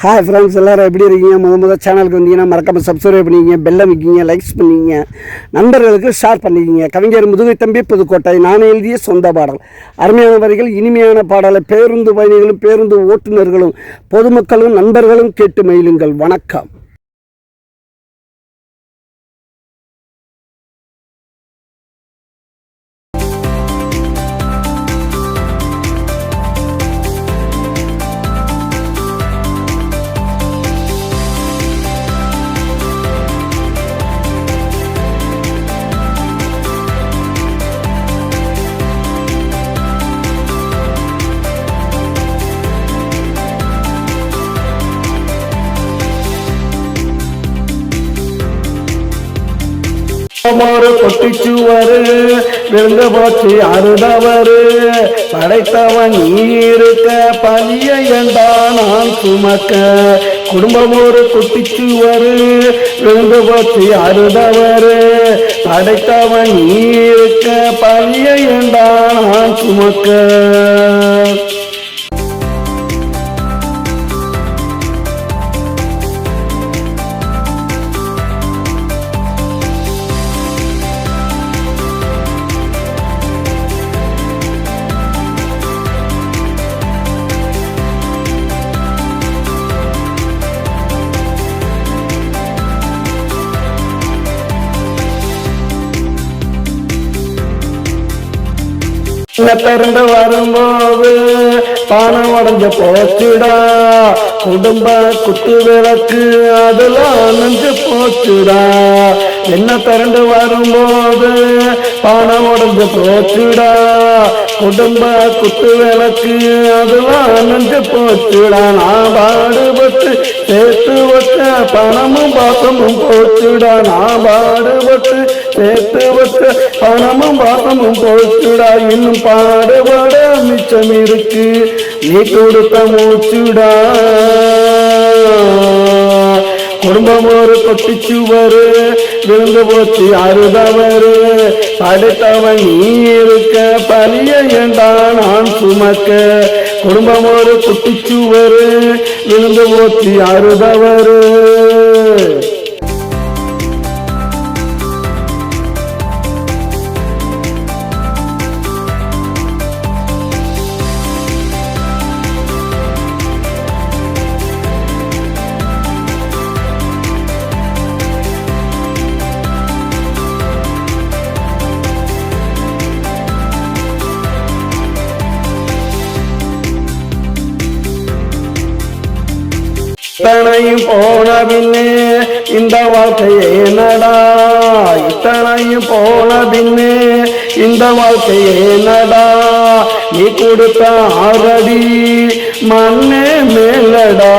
Hi friends, எல்லோரும் எப்படி இருக்கீங்க? முதல் சேனலுக்கு வந்தீங்கன்னா மறக்காமல் சப்ஸ்கிரைப் பண்ணிக்கிங்க, பெல்லை வைக்கிங்க, லைக்ஸ் பண்ணிக்கிங்க, நண்பர்களுக்கு ஷேர் பண்ணிக்கிங்க. கவிஞர் முதுகை தம்பி புதுக்கோட்டை. நான் எழுதிய சொந்த பாடல். அருமையான வரிகள், இனிமையான பாடலை பேருந்து பயணிகளும் பேருந்து ஓட்டுநர்களும் பொதுமக்களும் நண்பர்களும் கேட்டு மகிழுங்கள். வணக்கம். கொட்டிச்சுவரு விழுந்த போச்சு அருடவரு படைத்தவன் நீ இருக்க பழிய என்றா நான் சுமக்க. குடும்பம் ஒரு கொட்டிச்சுவரு விழுந்த போச்சு அருடவரு படைத்தவன் நீ இருக்க பழிய என்றா நான் சுமக்க. பிறந்து வரும்போது பானம் உடஞ்ச போச்சுடா, குடும்ப குத்து விளக்கு அதுல நெஞ்சு போச்சுடா. என்ன பிறந்து வரும்போது பானம் உடஞ்ச போச்சுடா, குடும்ப குத்து விளக்கு அதுல நெஞ்சு போச்சுடா. நான் பாடுபட்டு சேர்த்து வச்ச பணமும் பாசமும் போச்சுடா. நான் பாடுபட்டு சேர்த்து வச்ச பணமும் பாசமும் போச்சுடா. இன்னும் பாடுபட மிச்சம் இருக்கு, நீ கொடுத்த மூச்சுடா. குடும்பம் ஒரு கொட்டிச்சுவரு விழுந்து போச்சு அறுதவரு படைத்தவன் நீ இருக்க பழிய ஏண்டா நான் சுமக்க. குடும்பம் ஒரு கொட்டிச்சுவரு விழுந்து போச்சு அறுதவரு. இத்தனையும் போன பின்னே இந்த வாழ்க்கையே நடா, இத்தனையும் போன பின்னே இந்த வாழ்க்கையே நடா. நீ கொடுத்த ஆறடி மண்ணே மேலடா,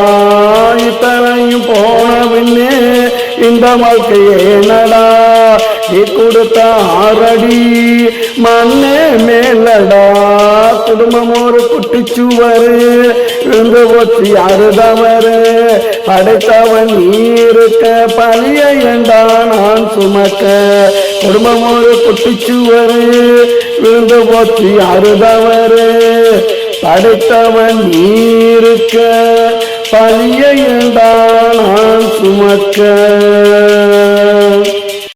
இத்தனையும் போன பின்னே இந்த வாழ்க்கையே நடா. நீ கொடுத்த ஆறடி மண்ணே மேலடா. குடும்பம் ஒரு குட்டிச்சுவரு விழுந்து போச்சு அறுதவரு படைத்தவன் நீ இருக்க பழிய ஏண்டா நான் சுமக்க. குடும்பம் ஒரு குட்டிச்சுவரு விழுந்து போச்சு அறுதவரு படைத்தவன் நீ இருக்க பழிய ஏண்டா நான் சுமக்க.